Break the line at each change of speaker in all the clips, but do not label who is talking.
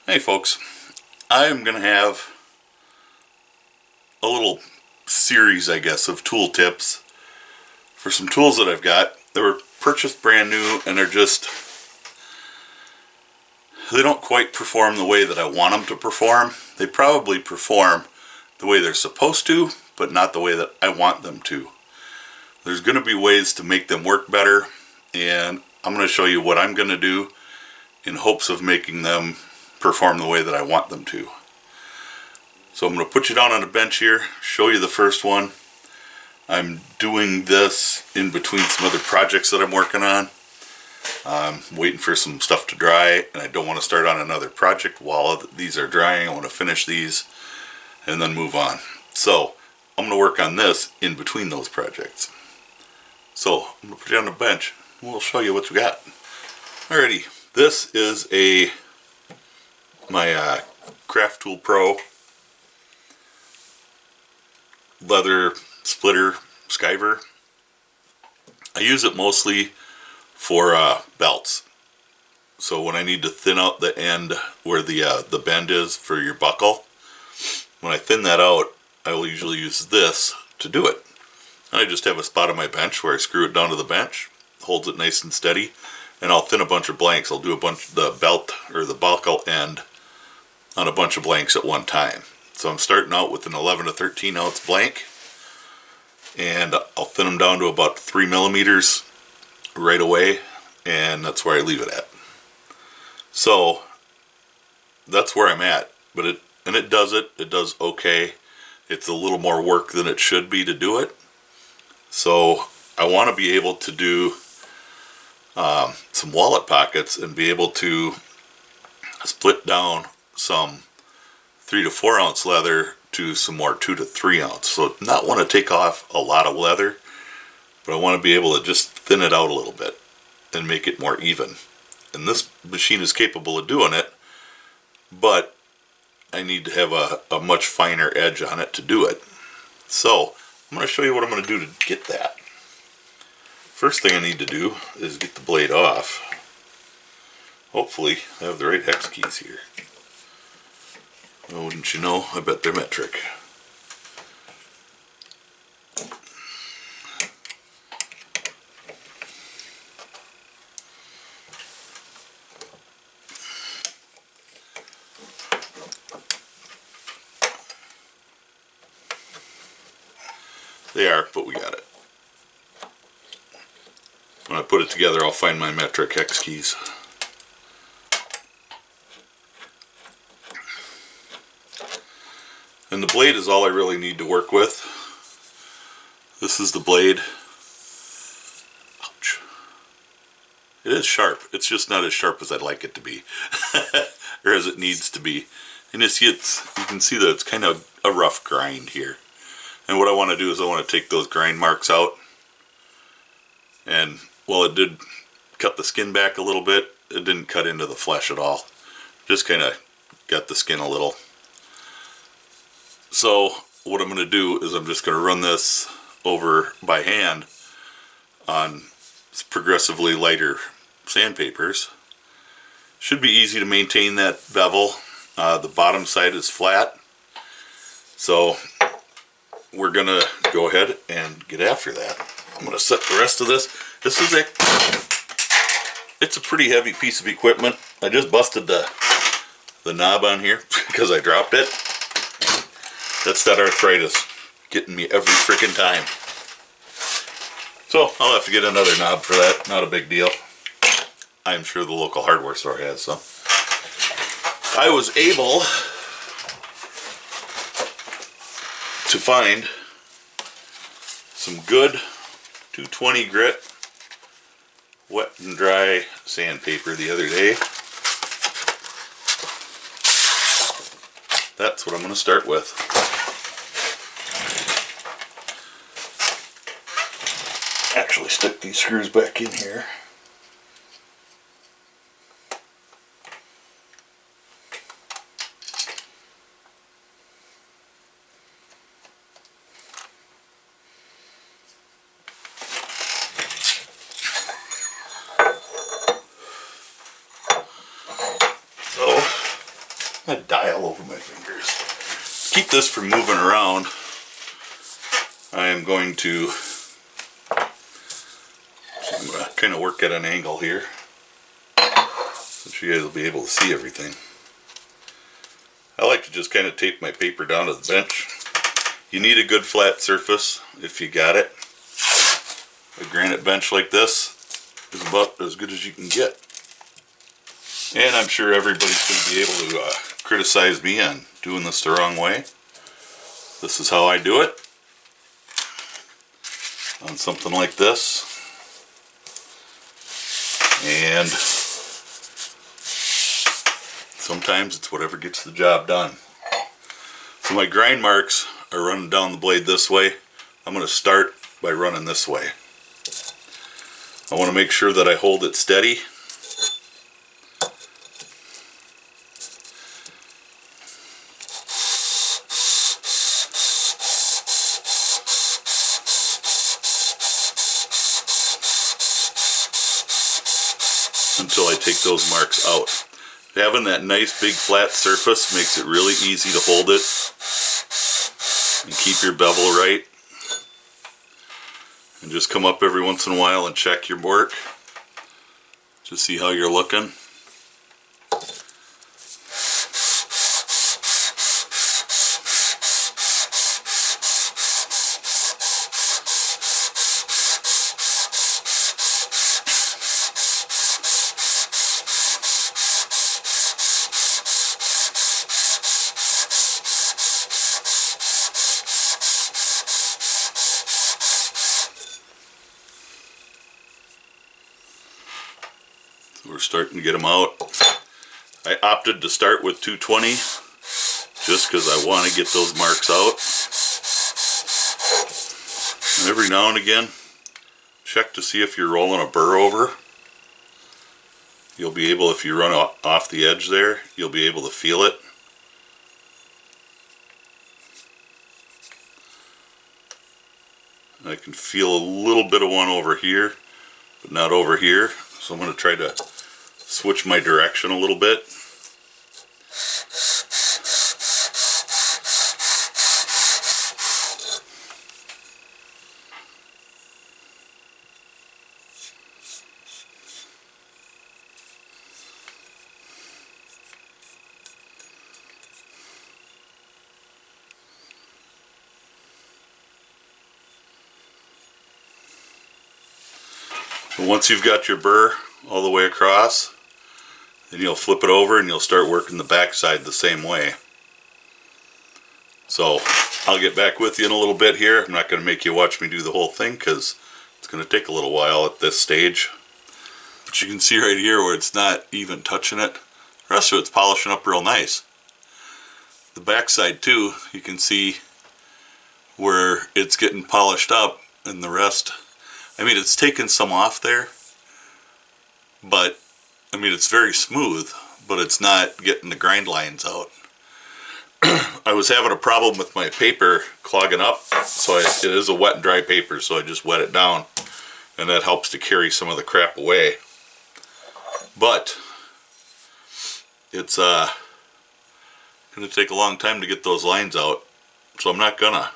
Hey folks, I'm going to have a little series, I guess, of tool tips for some tools that I've got. They were purchased brand new and they don't quite perform the way that I want them to perform. They probably perform the way they're supposed to, but not the way that I want them to. There's going to be ways to make them work better, and I'm going to show you what I'm going to do in hopes of making them perform the way that I want them to. So I'm going to put you down on a bench here, show you the first one. I'm doing this in between some other projects that I'm working on. I'm waiting for some stuff to dry, and I don't want to start on another project while these are drying. I want to finish these and then move on. So I'm going to work on this in between those projects. So I'm going to put you on the bench and we'll show you what we got. Alrighty, this is my Craftool Pro leather splitter skiver. I use it mostly for belts. So when I need to thin out the end where the bend is for your buckle, when I thin that out, I will usually use this to do it. I just have a spot on my bench where I screw it down to the bench, holds it nice and steady, and I'll thin a bunch of blanks. I'll do the belt or the buckle end on a bunch of blanks at one time. So I'm starting out with an 11 to 13 ounce blank, and I'll thin them down to about 3 millimeters right away, and that's where I leave it at. So that's where I'm at, but it does okay. It's a little more work than it should be to do it. So I want to be able to do some wallet pockets and be able to split down some 3 to 4 ounce leather to some more 2 to 3 ounce. So not want to take off a lot of leather, but I want to be able to just thin it out a little bit and make it more even. And this machine is capable of doing it, but I need to have a much finer edge on it to do it. So I'm going to show you what I'm going to do to get that. First thing I need to do is get the blade off. Hopefully I have the right hex keys here. Oh, wouldn't you know, I bet they're metric. They are, but we got it. When I put it together, I'll find my metric hex keys. And the blade is all I really need to work with. This is the blade. Ouch. It is sharp. It's just not as sharp as I'd like it to be. Or as it needs to be. And you can see that it's kind of a rough grind here. And what I want to do is I want to take those grind marks out. And while it did cut the skin back a little bit, it didn't cut into the flesh at all. Just kind of got the skin a little. So what I'm going to do is I'm just going to run this over by hand on progressively lighter sandpapers. Should be easy to maintain that bevel. The bottom side is flat. So we're going to go ahead and get after that. I'm going to set the rest of this. It's a pretty heavy piece of equipment. I just busted the knob on here because I dropped it. That's that arthritis getting me every freaking time. So I'll have to get another knob for that. Not a big deal. I'm sure the local hardware store has some. I was able to find some good 220 grit wet and dry sandpaper the other day. That's what I'm going to start with. Actually stick these screws back in here. So I dye all over my fingers. Keep this from moving around, I am going to kind of work at an angle here so you guys will be able to see everything. I like to just kind of tape my paper down to the bench. You need a good flat surface if you got it. A granite bench like this is about as good as you can get. And I'm sure everybody's going to be able to criticize me on doing this the wrong way. This is how I do it. On something like this. And sometimes it's whatever gets the job done. So my grind marks are running down the blade this way. I'm going to start by running this way. I want to make sure that I hold it steady. Until I take those marks out. Having that nice big flat surface makes it really easy to hold it and keep your bevel right. And just come up every once in a while and check your work. Just see how you're looking. We're starting to get them out. I opted to start with 220 just because I want to get those marks out. And every now and again, check to see if you're rolling a burr over. You'll be able, if you run off the edge there, you'll be able to feel it. I can feel a little bit of one over here, but not over here. So I'm going to try to switch my direction a little bit. And once you've got your burr all the way across, then you'll flip it over and you'll start working the back side the same way. So I'll get back with you in a little bit here. I'm not going to make you watch me do the whole thing because it's going to take a little while at this stage. But you can see right here where it's not even touching it. The rest of it's polishing up real nice. The back side too, you can see where it's getting polished up, and the rest, I mean, it's taken some off there, but I mean, it's very smooth, but it's not getting the grind lines out. I was having a problem with my paper clogging up, so it is a wet and dry paper, so I just wet it down, and that helps to carry some of the crap away. But it's going to take a long time to get those lines out, so I'm not gonna.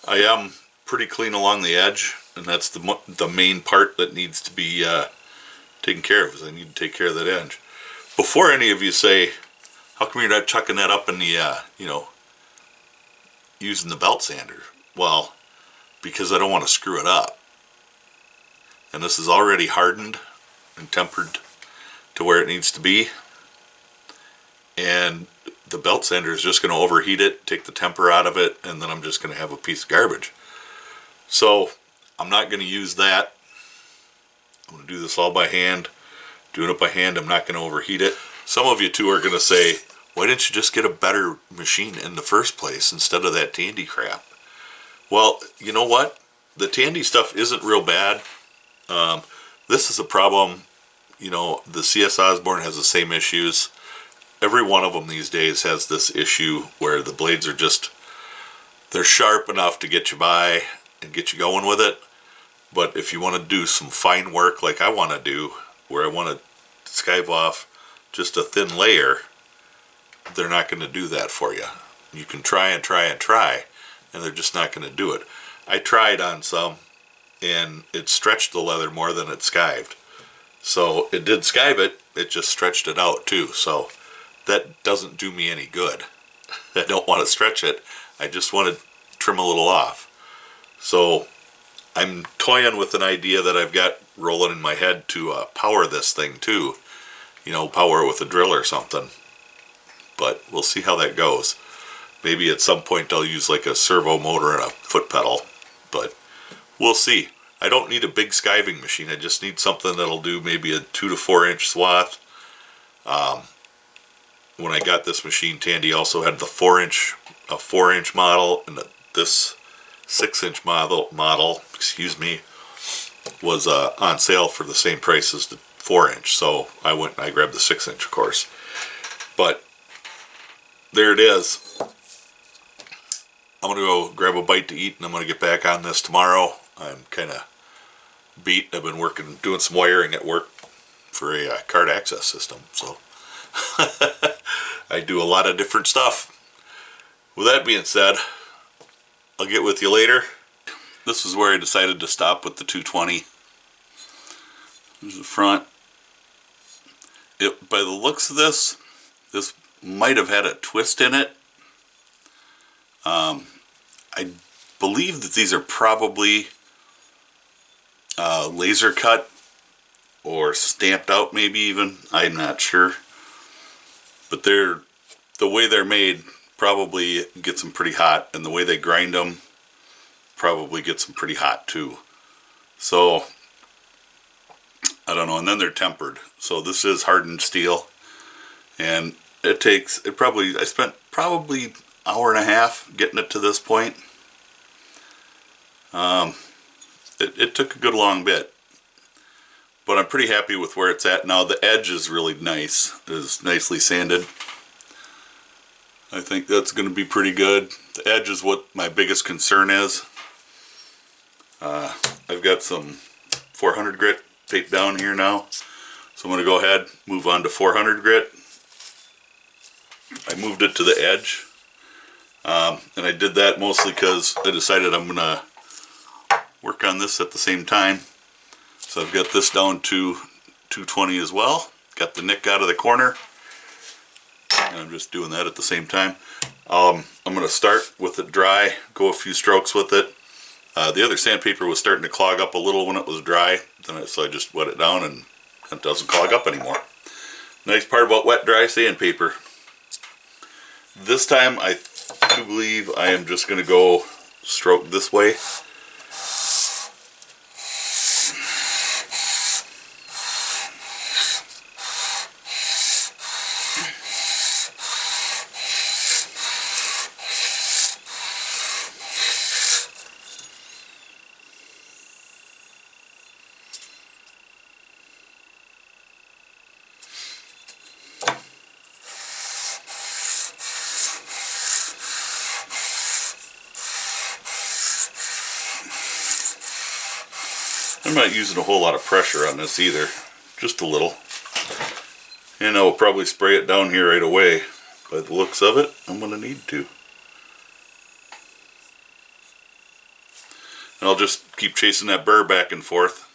I am pretty clean along the edge, and that's the main part that needs to be taken care of, is I need to take care of that edge. Before any of you say, how come you're not chucking that up in the, you know, using the belt sander? Well, because I don't want to screw it up. And this is already hardened and tempered to where it needs to be. And the belt sander is just going to overheat it, take the temper out of it, and then I'm just going to have a piece of garbage. So I'm not going to use that. I'm going to do this all by hand. Doing it by hand, I'm not going to overheat it. Some of you too are going to say, why didn't you just get a better machine in the first place instead of that Tandy crap? Well, you know what? The Tandy stuff isn't real bad. This is a problem. You know, the CS Osborne has the same issues. Every one of them these days has this issue where the blades are just, they're sharp enough to get you by and get you going with it. But if you want to do some fine work like I want to do, where I want to skive off just a thin layer, they're not going to do that for you. You can try and try and try, and they're just not going to do it. I tried on some, and it stretched the leather more than it skived. So it did skive it, it just stretched it out too. So that doesn't do me any good. I don't want to stretch it. I just want to trim a little off. So I'm toying with an idea that I've got rolling in my head to power this thing too. You know, power it with a drill or something. But we'll see how that goes. Maybe at some point I'll use like a servo motor and a foot pedal. But we'll see. I don't need a big skiving machine. I just need something that'll do maybe a 2 to 4 inch swath. When I got this machine, Tandy also had the 4-inch model, and this 6-inch model, excuse me, was on sale for the same price as the 4-inch. So I went and I grabbed the 6-inch, of course. But there it is. I'm gonna go grab a bite to eat, and I'm gonna get back on this tomorrow. I'm kind of beat. I've been doing some wiring at work for a card access system, so I do a lot of different stuff. With that being said, I'll get with you later. This is where I decided to stop with the 220. There's the front. By the looks of this might have had a twist in it. I believe that these are probably laser cut or stamped out, maybe even. I'm not sure. But the way they're made probably gets them pretty hot, and the way they grind them probably gets them pretty hot too. So I don't know. And then they're tempered. So this is hardened steel, and I spent probably an hour and a half getting it to this point. It took a good long bit, but I'm pretty happy with where it's at now. The edge is really nice. It's nicely sanded. I think that's going to be pretty good. The edge is what my biggest concern is. I've got some 400 grit taped down here now, so I'm going to go ahead, move on to 400 grit. I moved it to the edge, and I did that mostly because I decided I'm going to work on this at the same time. So I've got this down to 220 as well. Got the nick out of the corner, and I'm just doing that at the same time. I'm going to start with it dry, go a few strokes with it. The other sandpaper was starting to clog up a little when it was dry, so I just wet it down and it doesn't clog up anymore. Nice part about wet dry sandpaper. This time I do believe I am just going to go stroke this way. I'm not using a whole lot of pressure on this either, just a little. And I will probably spray it down here right away. By the looks of it, I'm going to need to. And I'll just keep chasing that burr back and forth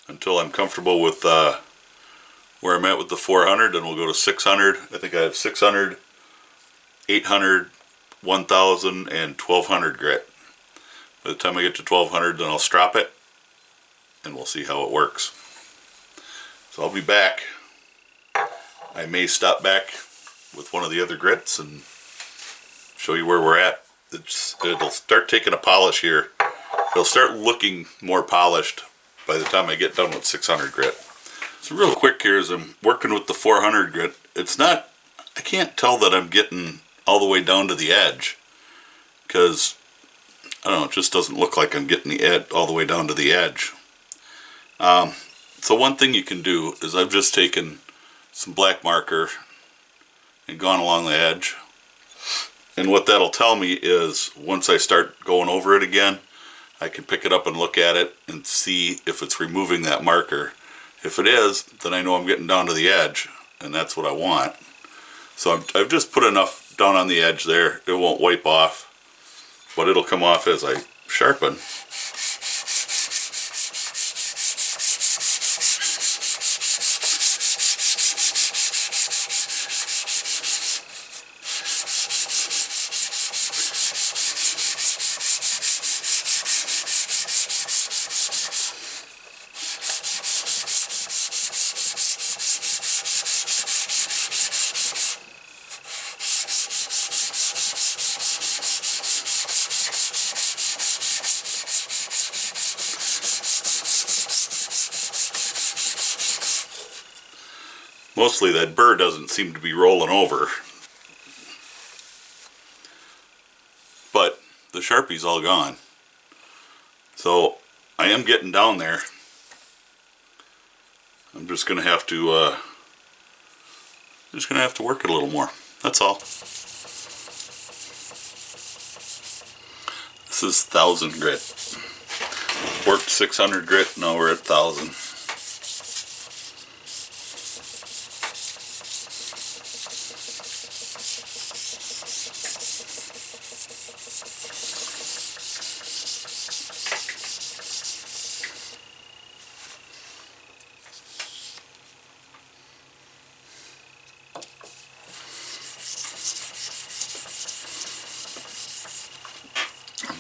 until I'm comfortable with where I'm at with the 400, and we'll go to 600. I think I have 600, 800, 1000, and 1200 grit. By the time I get to 1200, then I'll strop it, and we'll see how it works. So I'll be back. I may stop back with one of the other grits and show you where we're at. It'll start taking a polish here. It'll start looking more polished by the time I get done with 600 grit. So real quick here, as I'm working with the 400 grit, I can't tell that I'm getting all the way down to the edge, because I don't know, it just doesn't look like I'm getting the edge all the way down to the edge. So one thing you can do is I've just taken some black marker and gone along the edge, and what that'll tell me is once I start going over it again, I can pick it up and look at it and see if it's removing that marker. If it is, then I know I'm getting down to the edge, and that's what I want. So I've just put enough down on the edge there. It won't wipe off, but it'll come off as I sharpen. Mostly that burr doesn't seem to be rolling over, but the Sharpie's all gone. So I am getting down there. I'm just gonna have to work it a little more. That's all. This is 1000 grit. Worked 600 grit. Now we're at 1000.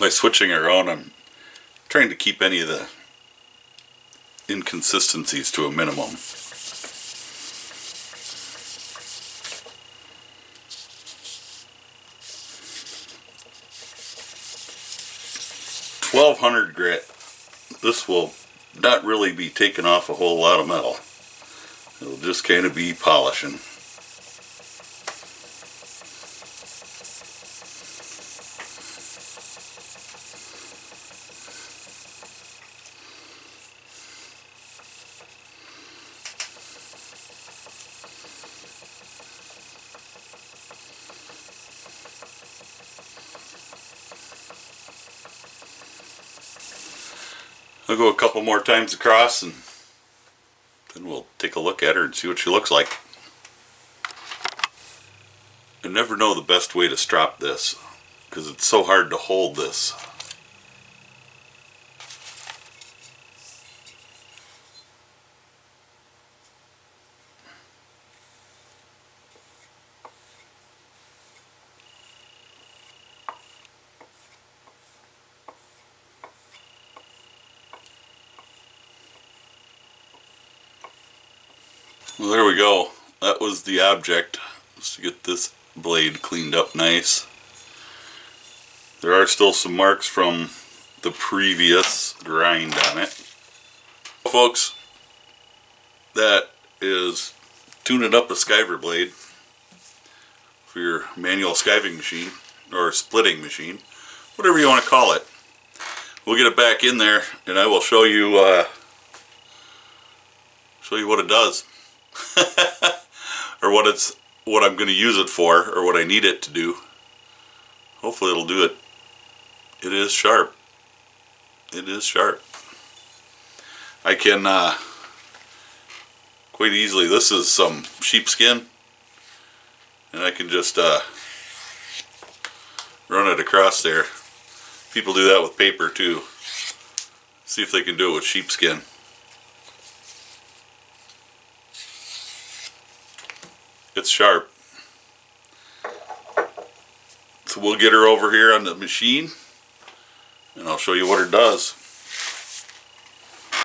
By switching around, I'm trying to keep any of the inconsistencies to a minimum. $1,200 grit. This will not really be taking off a whole lot of metal. It'll just kind of be polishing. I'll go a couple more times across and then we'll take a look at her and see what she looks like. I never know the best way to strop this because it's so hard to hold this. Well, there we go. That was the object, was to get this blade cleaned up nice. There are still some marks from the previous grind on it. Folks, that is tuning up a skiver blade for your manual skiving machine or splitting machine, whatever you want to call it. We'll get it back in there and I will show you what it does. Or what I'm going to use it for, or what I need it to do. Hopefully it'll do it. It is sharp. It is sharp. I can quite easily, this is some sheepskin, and I can just run it across there. People do that with paper too. See if they can do it with sheepskin. It's sharp. So we'll get her over here on the machine and I'll show you what it does.